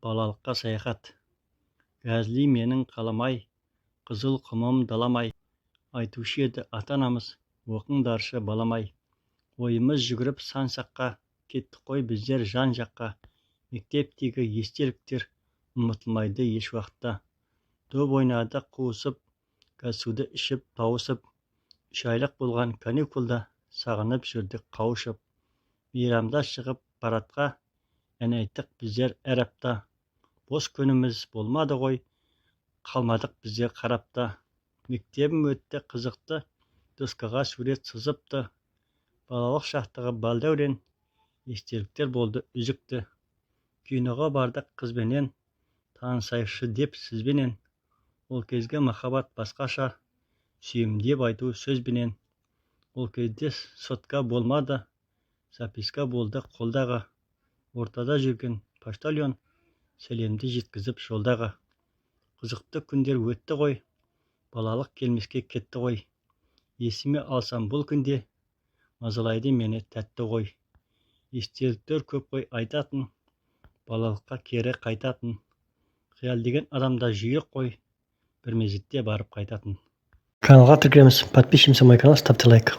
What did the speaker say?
Балалыққа саяхат. Газли менің қаламай, қызыл құмым даламай. Айтушы еді ата-анамыз, оқыңдаршы баламай. Ойымыз жүгіріп сан саққа, кеттік қой біздер жан жаққа. Мектептегі естеліктер ұмытылмайды еш уақытта. Доп ойнадық қуысып, газ суды ішіп тауысып. 3 айлық болған каникулда сағынып жүрдік қауышып. Мейрамда шығып парадқа, ән айттық біздер әр апта. Бос күніміз болмады ғой, қалмадық біздер қарапта. Мектебім өтті қызықты, доскаға сурет сызыпты. Балалық шақтағы балдәурен, естеліктер болды үзікті. Киноға бардық қызбенен, танысайықшы деп сізбенен. Ол кезге махаббат басқаша, сүйем деп айту сөзбенен. Ол кезде сотка болмады, записка болды қолдағы. Ортада жүрген почтальон сәлемді жеткізіп жолдағы. Қызықты күндер өтті ғой, балалық келмеске кетті ғой. Есіме алсам бұл күнде, мазалайды мені тәтті ғой. Естеліктер көп қой айтатын, балалыққа кері қайтатын. Қиял деген адамда жүйрік қой, бір мезетте барып қайтатын. Каналға тіркелеміз. Подписываемся на мой канал, ставьте лайк.